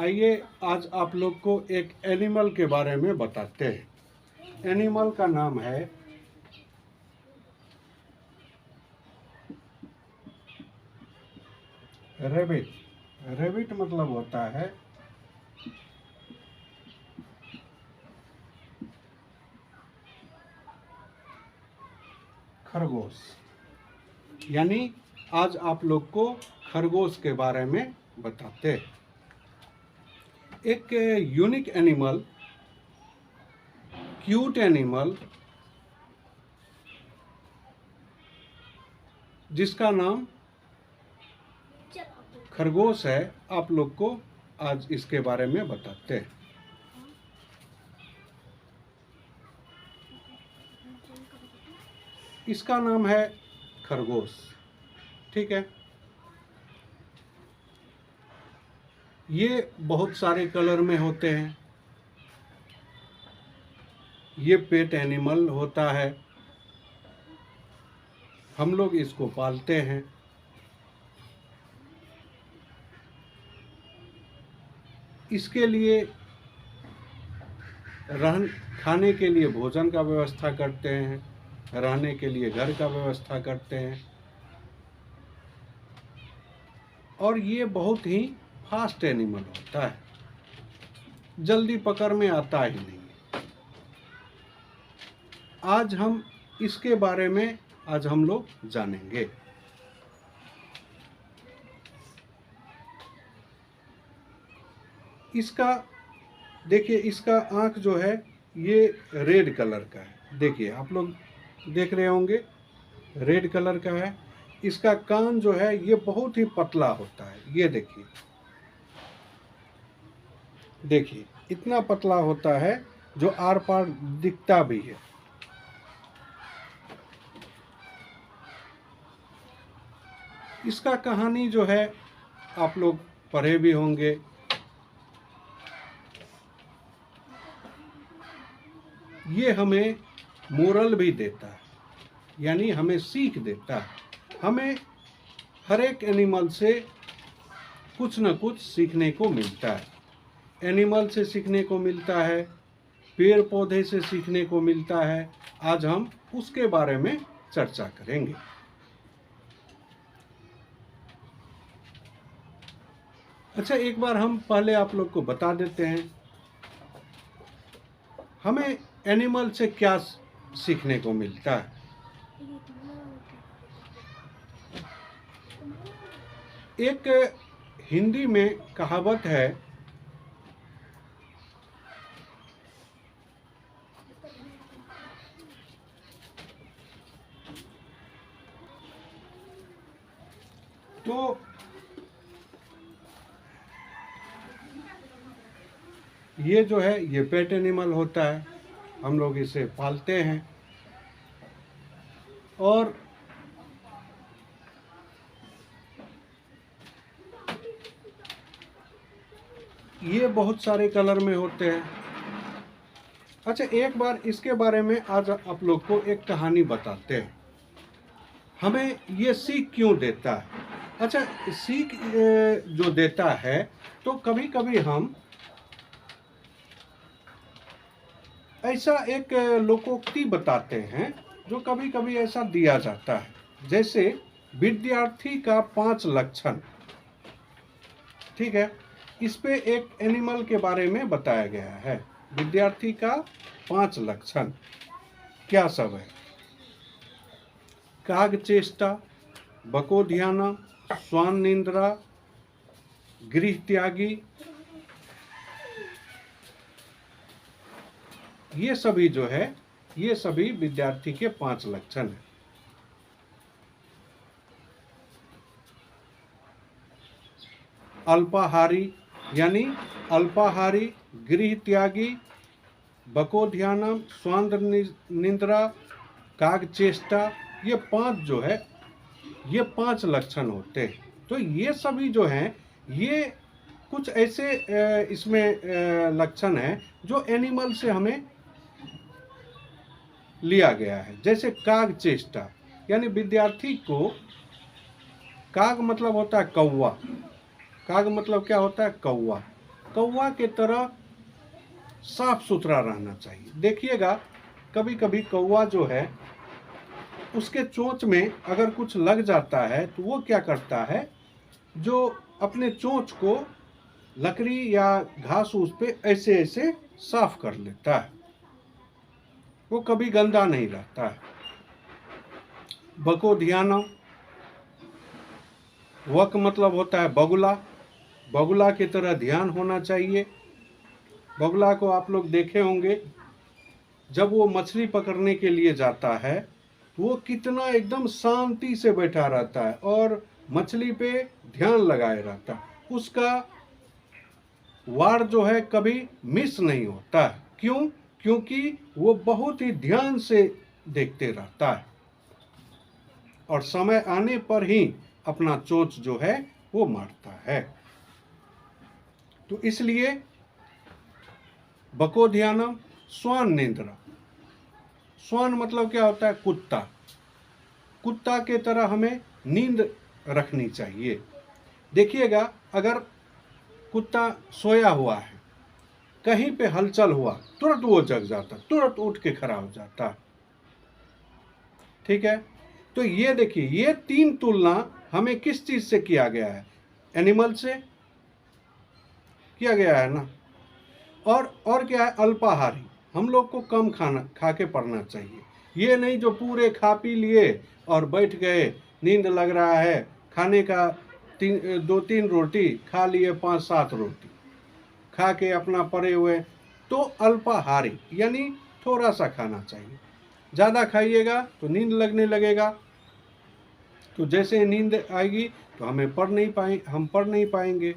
आइए आज आप लोग को एक एनिमल के बारे में बताते हैं। एनिमल का नाम है रेबिट। रेबिट मतलब होता है खरगोश। यानी आज आप लोग को खरगोश के बारे में बताते हैं। एक यूनिक एनिमल, क्यूट एनिमल जिसका नाम खरगोश है, आप लोग को आज इसके बारे में बताते हैं। इसका नाम है खरगोश, ठीक है। ये बहुत सारे कलर में होते हैं। ये पेट एनिमल होता है, हम लोग इसको पालते हैं। इसके लिए खाने के लिए भोजन का व्यवस्था करते हैं, रहने के लिए घर का व्यवस्था करते हैं। और ये बहुत ही फास्ट एनिमल होता है, जल्दी पकड़ में आता ही नहीं। आज हम इसके बारे में हम लोग जानेंगे। इसका देखिए, इसका आँख जो है ये रेड कलर का है। देखिए, आप लोग देख रहे होंगे, रेड कलर का है। इसका कान जो है ये बहुत ही पतला होता है। ये देखिए, देखिए इतना पतला होता है जो आर पार दिखता भी है। इसका कहानी जो है आप लोग पढ़े भी होंगे। ये हमें मोरल भी देता है, यानी हमें सीख देता है। हमें हर एक एनिमल से कुछ न कुछ सीखने को मिलता है। एनिमल से सीखने को मिलता है, पेड़ पौधे से सीखने को मिलता है। आज हम उसके बारे में चर्चा करेंगे। अच्छा, एक बार हम पहले आप लोग को बता देते हैं हमें एनिमल से क्या सीखने को मिलता है। एक हिंदी में कहावत है, तो ये जो है ये पेट एनिमल होता है, हम लोग इसे पालते हैं। और ये बहुत सारे कलर में होते हैं। अच्छा, एक बार इसके बारे में आज आप लोग को एक कहानी बताते हैं। हमें ये सीख क्यों देता है? अच्छा, सीख जो देता है, तो कभी कभी हम ऐसा एक लोकोक्ति बताते हैं जो कभी कभी ऐसा दिया जाता है, जैसे विद्यार्थी का 5 लक्षण। ठीक है, इस पे एक एनिमल के बारे में बताया गया है। विद्यार्थी का 5 लक्षण क्या सब है? काग चेष्टा, बकोध्याना, स्वान निंद्रा, गृह त्यागी, ये सभी जो है ये सभी विद्यार्थी के 5 लक्षण हैं। अल्पाहारी यानी अल्पाहारी, गृह त्यागी, बकोध्यानम, स्वांद निंद्रा, काग चेष्टा, ये 5 जो है ये 5 लक्षण होते हैं। तो ये सभी जो हैं ये कुछ ऐसे इसमें लक्षण हैं जो एनिमल से हमें लिया गया है। जैसे काग चेष्टा, यानी विद्यार्थी को, काग मतलब होता है कौवा। काग मतलब क्या होता है? कौवा। कौवा के तरह साफ सुथरा रहना चाहिए। देखिएगा कभी कभी कौवा जो है उसके चोंच में अगर कुछ लग जाता है तो वो क्या करता है, जो अपने चोंच को लकड़ी या घास उस पे ऐसे ऐसे साफ कर लेता है, वो कभी गंदा नहीं रहता है। बको ध्यानम, वक मतलब होता है बगुला, बगुला की तरह ध्यान होना चाहिए। बगुला को आप लोग देखे होंगे, जब वो मछली पकड़ने के लिए जाता है वो कितना एकदम शांति से बैठा रहता है और मछली पे ध्यान लगाए रहता है। उसका वार जो है कभी मिस नहीं होता है। क्यों? क्योंकि वो बहुत ही ध्यान से देखते रहता है और समय आने पर ही अपना चोंच जो है वो मारता है। तो इसलिए बको ध्यानम स्वान निंद्रा, स्वान मतलब क्या होता है, कुत्ता, कुत्ता के तरह हमें नींद रखनी चाहिए। देखिएगा अगर कुत्ता सोया हुआ है, कहीं पे हलचल हुआ तुरंत वो जग जाता, तुरंत उठ के खड़ा हो जाता। ठीक है, तो ये देखिए ये तीन तुलना हमें किस चीज से किया गया है, एनिमल से किया गया है ना। और क्या है, अल्पाहारी, हम लोग को कम खाना खा के पड़ना चाहिए। ये नहीं जो पूरे खा पी लिए और बैठ गए, नींद लग रहा है, खाने का 2-3 रोटी खा लिए, 5-7 रोटी खा के अपना पड़े हुए, तो अल्पाहारी यानी थोड़ा सा खाना चाहिए। ज़्यादा खाइएगा तो नींद लगने लगेगा, तो जैसे नींद आएगी तो हम पढ़ नहीं पाएंगे।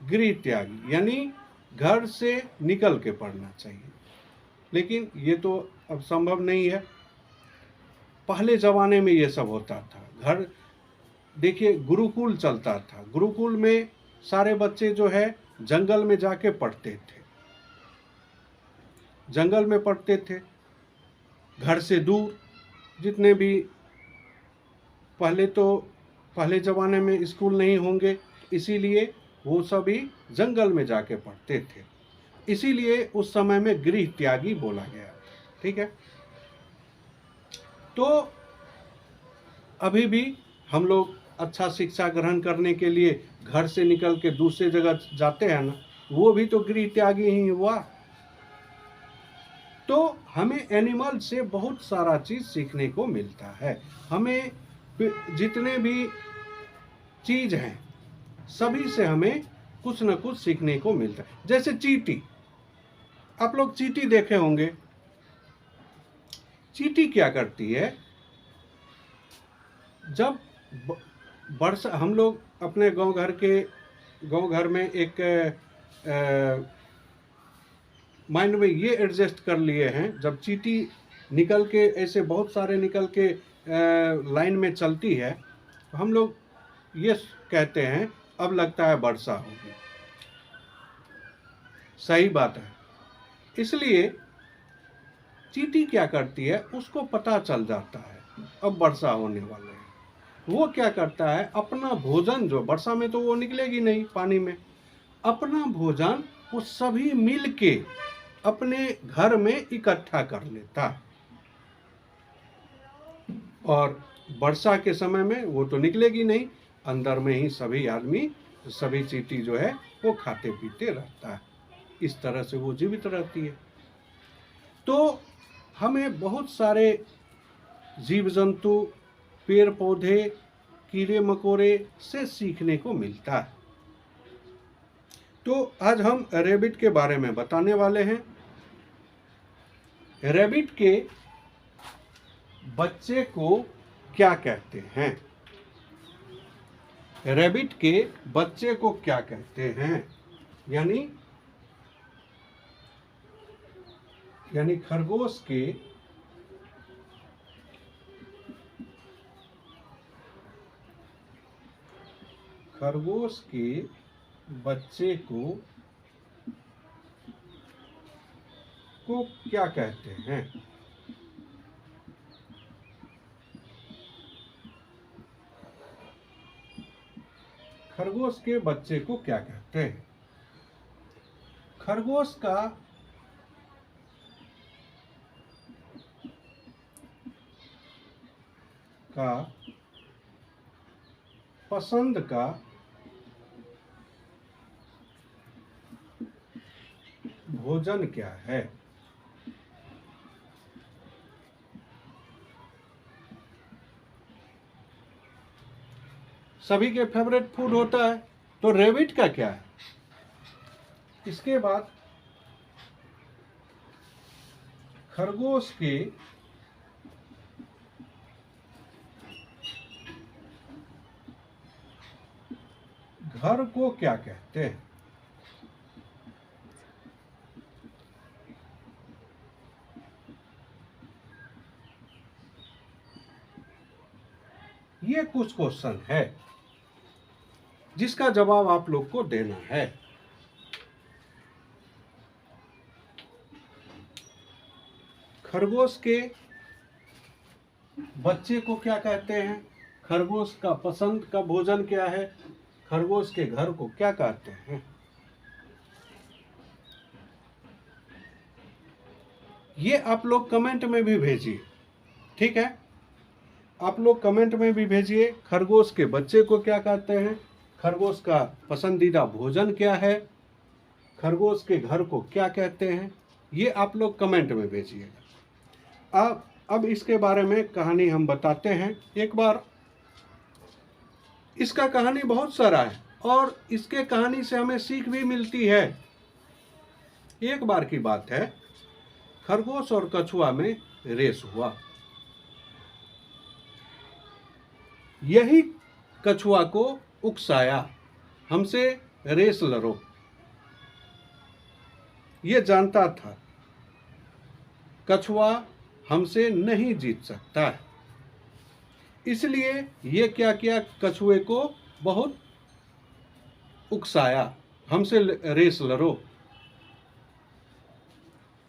गृह त्यागी यानी घर से निकल के पढ़ना चाहिए, लेकिन ये तो अब संभव नहीं है। पहले ज़माने में ये सब होता था। घर देखिए गुरुकुल चलता था, गुरुकुल में सारे बच्चे जो है जंगल में जाके पढ़ते थे, जंगल में पढ़ते थे, घर से दूर। जितने भी पहले ज़माने में स्कूल नहीं होंगे, इसीलिए वो सभी जंगल में जाके पढ़ते थे, इसीलिए उस समय में गृह त्यागी बोला गया। ठीक है, तो अभी भी हम लोग अच्छा शिक्षा ग्रहण करने के लिए घर से निकल के दूसरे जगह जाते हैं ना, वो भी तो गृह त्यागी ही हुआ। तो हमें एनिमल से बहुत सारा चीज सीखने को मिलता है। हमें जितने भी चीज हैं सभी से हमें कुछ न कुछ सीखने को मिलता है। जैसे चींटी, आप लोग चींटी देखे होंगे। चींटी क्या करती है, जब वर्षा, हम लोग अपने गांव घर में एक माइंड में ये एडजस्ट कर लिए हैं, जब चींटी निकल के ऐसे बहुत सारे निकल के लाइन में चलती है तो हम लोग ये कहते हैं अब लगता है वर्षा होगी। सही बात है। इसलिए चींटी क्या करती है, उसको पता चल जाता है अब वर्षा होने वाला है। वो क्या करता है, अपना भोजन, जो वर्षा में तो वो निकलेगी नहीं पानी में, अपना भोजन वो सभी मिल के अपने घर में इकट्ठा कर लेता। और वर्षा के समय में वो तो निकलेगी नहीं, अंदर में ही सभी आदमी, सभी चींटी जो है वो खाते पीते रहता है। इस तरह से वो जीवित रहती है। तो हमें बहुत सारे जीव जंतु, पेड़ पौधे, कीड़े मकोड़े से सीखने को मिलता है। तो आज हम रैबिट के बारे में बताने वाले हैं। रैबिट के बच्चे को क्या कहते हैं, रैबिट के बच्चे को क्या कहते हैं, यानी खरगोश के बच्चे को क्या कहते हैं। खरगोश के बच्चे को क्या कहते हैं। खरगोश का पसंद का भोजन क्या है? सभी के फेवरेट फूड होता है, तो रैबिट का क्या है? इसके बाद खरगोश के घर को क्या कहते हैं? ये कुछ क्वेश्चन है जिसका जवाब आप लोग को देना है। खरगोश के बच्चे को क्या कहते हैं? खरगोश का पसंद का भोजन क्या है? खरगोश के घर को क्या कहते हैं? ये आप लोग कमेंट में भी भेजिए, ठीक है? आप लोग कमेंट में भी भेजिए खरगोश के बच्चे को क्या कहते हैं, खरगोश का पसंदीदा भोजन क्या है, खरगोश के घर को क्या कहते हैं, ये आप लोग कमेंट में भेजिएगा। अब इसके बारे में कहानी हम बताते हैं। एक बार इसका कहानी बहुत सारा है और इसके कहानी से हमें सीख भी मिलती है। एक बार की बात है, खरगोश और कछुआ में रेस हुआ। यही कछुआ को उकसाया, हमसे रेस लड़ो। ये जानता था कछुआ हमसे नहीं जीत सकता है, इसलिए ये क्या किया, कछुए को बहुत उकसाया, हमसे रेस लड़ो।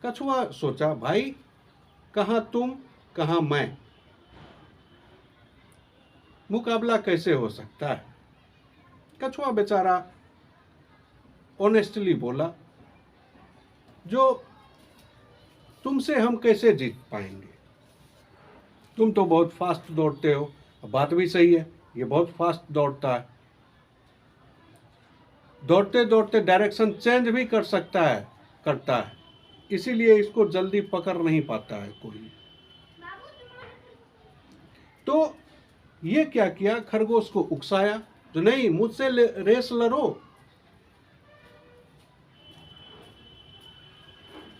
कछुआ सोचा, भाई कहाँ तुम कहाँ मैं, मुकाबला कैसे हो सकता है। कछुआ बेचारा ऑनेस्टली बोला, जो तुमसे हम कैसे जीत पाएंगे, तुम तो बहुत फास्ट दौड़ते हो। बात भी सही है, ये बहुत फास्ट दौड़ता है, दौड़ते दौड़ते डायरेक्शन चेंज भी करता है, इसीलिए इसको जल्दी पकड़ नहीं पाता है कोई। तो ये क्या किया, खरगोश को उकसाया, तो नहीं मुझसे रेस लड़ो।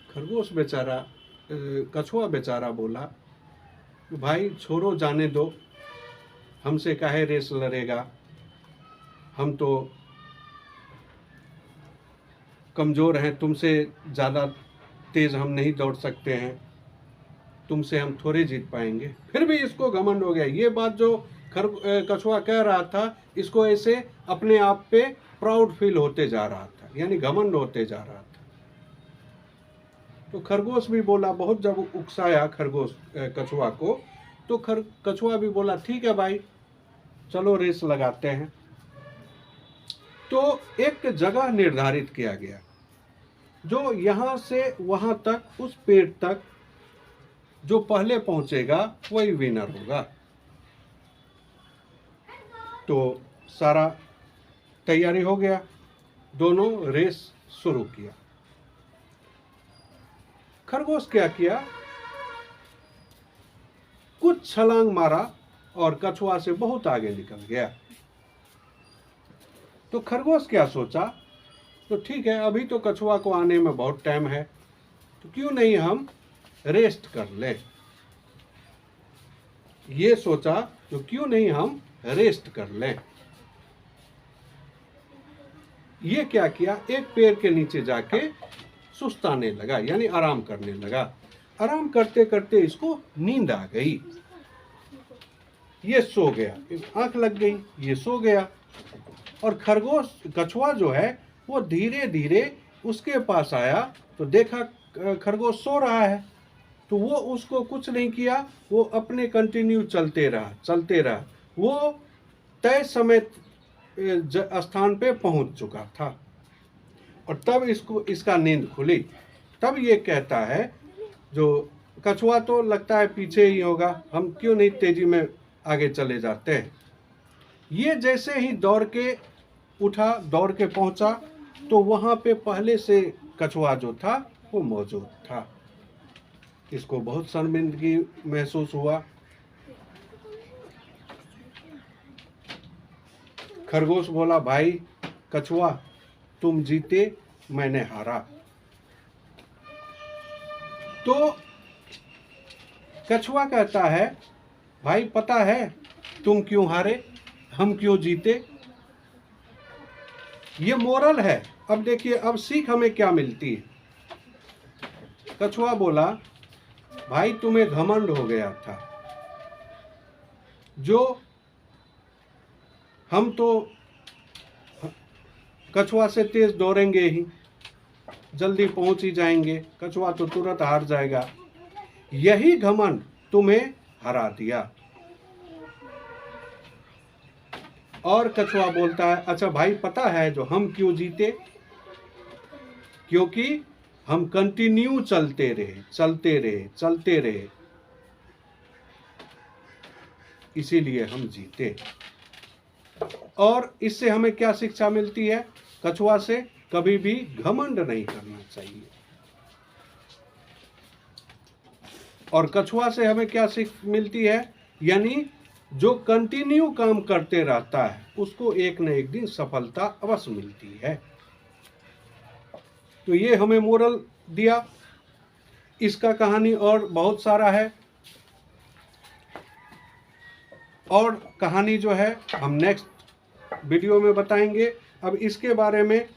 खरगोश बेचारा, कछुआ बेचारा बोला, भाई छोड़ो, जाने दो, हमसे काहे रेस लड़ेगा, हम तो कमज़ोर हैं, तुमसे ज़्यादा तेज़ हम नहीं दौड़ सकते हैं, तुमसे हम थोड़े जीत पाएंगे। फिर भी इसको घमंड हो गया। ये बात जो कछुआ कह रहा था, इसको ऐसे अपने आप पे प्राउड फील होते जा रहा था, यानी घमंड होते जा रहा था। तो खरगोश भी बोला, बहुत जब उकसाया खरगोश कछुआ को, तो कछुआ भी बोला, ठीक है भाई, चलो रेस लगाते हैं। तो एक जगह निर्धारित किया गया, जो यहाँ से वहाँ तक, उस पेड़ तक जो पहले पहुंचेगा वही विनर होगा। तो सारा तैयारी हो गया, दोनों रेस शुरू किया। खरगोश क्या किया, कुछ छलांग मारा और कछुआ से बहुत आगे निकल गया। तो खरगोश क्या सोचा, तो ठीक है, अभी तो कछुआ को आने में बहुत टाइम है, तो क्यों नहीं हम रेस्ट कर ले। ये सोचा, तो क्यों नहीं हम रेस्ट कर लें। ये क्या किया, एक पेड़ के नीचे जाके सुस्ताने लगा, यानी आराम करने लगा। आराम करते करते इसको नींद आ गई, ये सो गया, आंख लग गई, ये सो गया। और कछुआ जो है वो धीरे धीरे उसके पास आया, तो देखा खरगोश सो रहा है, तो वो उसको कुछ नहीं किया, वो अपने कंटिन्यू चलते रहा। वो तय समय स्थान पे पहुंच चुका था। और तब इसको इसका नींद खुली। तब ये कहता है, जो कछुआ तो लगता है पीछे ही होगा, हम क्यों नहीं तेजी में आगे चले जाते हैं। ये जैसे ही दौड़ के उठा, दौड़ के पहुंचा, तो वहां पे पहले से कछुआ जो था वो मौजूद था। इसको बहुत शर्मिंदगी महसूस हुआ। खरगोश बोला, भाई कछुआ, तुम जीते, मैंने हारा। तो कछुआ कहता है, भाई पता है तुम क्यों हारे, हम क्यों जीते। ये मोरल है। अब देखिए, अब सीख हमें क्या मिलती है। कछुआ बोला, भाई तुम्हें घमंड हो गया था, जो हम तो कछुआ से तेज दौड़ेंगे ही, जल्दी पहुंच ही जाएंगे, कछुआ तो तुरंत हार जाएगा। यही घमंड तुम्हें हरा दिया। और कछुआ बोलता है, अच्छा भाई पता है जो हम क्यों जीते, क्योंकि हम कंटिन्यू चलते रहे, इसीलिए हम जीते। और इससे हमें क्या शिक्षा मिलती है, कछुआ से कभी भी घमंड नहीं करना चाहिए। और कछुआ से हमें क्या सीख मिलती है, यानी जो कंटिन्यू काम करते रहता है उसको एक न एक दिन सफलता अवश्य मिलती है। तो ये हमें मोरल दिया। इसका कहानी और बहुत सारा है, और कहानी जो है हम नेक्स्ट वीडियो में बताएंगे। अब इसके बारे में,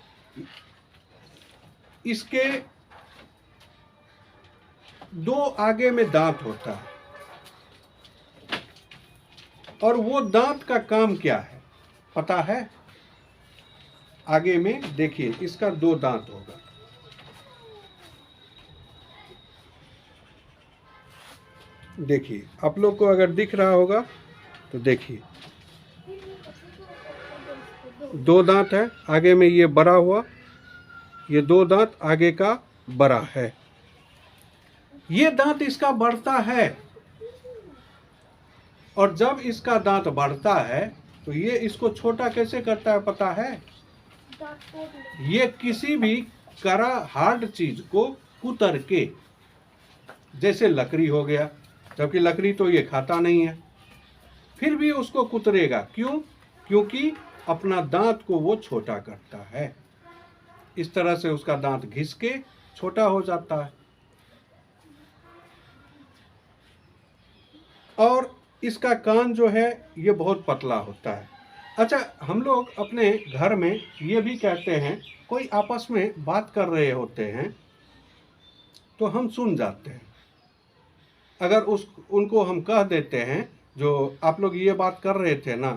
इसके दो आगे में दांत होता है, और वो दांत का काम क्या है पता है। आगे में देखिए, इसका दो दांत होगा। देखिए, आप लोग को अगर दिख रहा होगा तो देखिए, दो दांत है आगे में, ये बड़ा हुआ, ये दो दांत आगे का बड़ा है। ये दांत इसका बढ़ता है, और जब इसका दांत बढ़ता है तो ये इसको छोटा कैसे करता है पता है। ये किसी भी कड़ा हार्ड चीज को कुतर के, जैसे लकड़ी हो गया, जबकि लकड़ी तो ये खाता नहीं है, फिर भी उसको कुतरेगा। क्यों? क्योंकि अपना दांत को वो छोटा करता है। इस तरह से उसका दांत घिस के छोटा हो जाता है। और इसका कान जो है ये बहुत पतला होता है। अच्छा, हम लोग अपने घर में ये भी कहते हैं, कोई आपस में बात कर रहे होते हैं तो हम सुन जाते हैं। अगर उनको हम कह देते हैं, जो आप लोग ये बात कर रहे थे ना,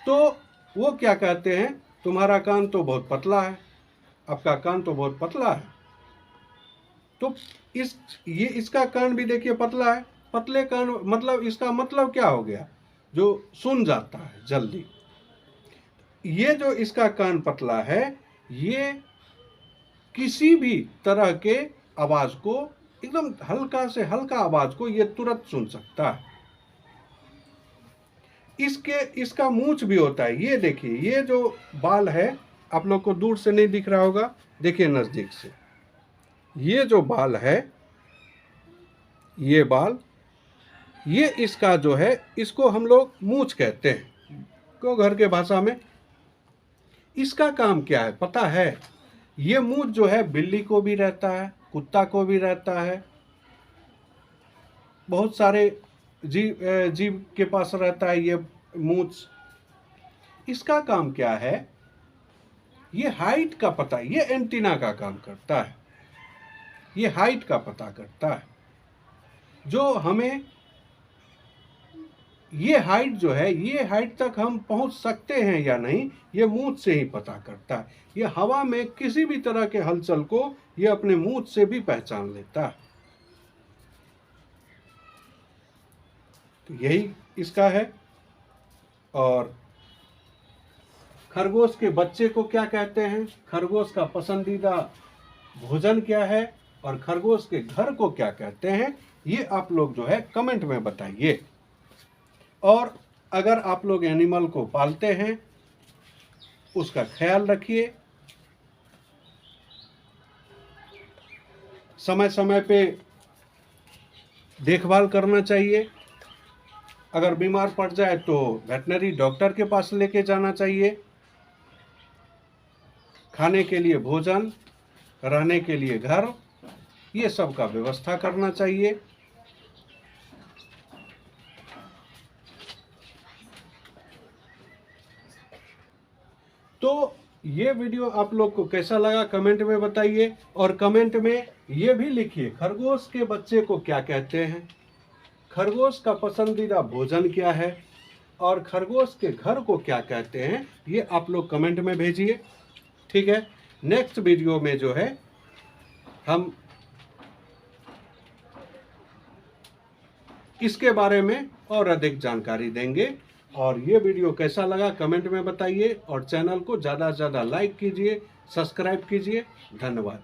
तो वो क्या कहते हैं, तुम्हारा कान तो बहुत पतला है, आपका कान तो बहुत पतला है। तो इसका कान भी देखिए पतला है। पतले कान मतलब, इसका मतलब क्या हो गया, जो सुन जाता है जल्दी। ये जो इसका कान पतला है, ये किसी भी तरह के आवाज को, एकदम हल्का से हल्का आवाज को ये तुरंत सुन सकता है। इसका मूंछ भी होता है। ये देखिए, ये जो बाल है, आप लोग को दूर से नहीं दिख रहा होगा, देखिए नजदीक से, ये जो बाल है, ये बाल, ये इसका जो है, इसको हम लोग मूंछ कहते हैं को घर के भाषा में। इसका काम क्या है पता है, ये मूंछ जो है बिल्ली को भी रहता है, कुत्ता को भी रहता है, बहुत सारे जीव के पास रहता है ये मूंछ। इसका काम क्या है, ये हाइट का पता, ये एंटीना का काम करता है। ये हाइट का पता करता है, जो हमें, ये हाइट जो है, ये हाइट तक हम पहुंच सकते हैं या नहीं, ये मूंछ से ही पता करता है। ये हवा में किसी भी तरह के हलचल को ये अपने मूंछ से भी पहचान लेता है। तो यही इसका है। और खरगोश के बच्चे को क्या कहते हैं, खरगोश का पसंदीदा भोजन क्या है और खरगोश के घर को क्या कहते हैं, ये आप लोग जो है कमेंट में बताइए। और अगर आप लोग एनिमल को पालते हैं उसका ख्याल रखिए, समय समय पे देखभाल करना चाहिए। अगर बीमार पड़ जाए तो वेटनरी डॉक्टर के पास लेके जाना चाहिए। खाने के लिए भोजन, रहने के लिए घर, ये सब का व्यवस्था करना चाहिए। तो ये वीडियो आप लोग को कैसा लगा कमेंट में बताइए, और कमेंट में ये भी लिखिए खरगोश के बच्चे को क्या कहते हैं, खरगोश का पसंदीदा भोजन क्या है और खरगोश के घर को क्या कहते हैं, ये आप लोग कमेंट में भेजिए। ठीक है, नेक्स्ट वीडियो में जो है हम इसके बारे में और अधिक जानकारी देंगे। और ये वीडियो कैसा लगा कमेंट में बताइए, और चैनल को ज़्यादा से ज़्यादा लाइक कीजिए, सब्सक्राइब कीजिए। धन्यवाद।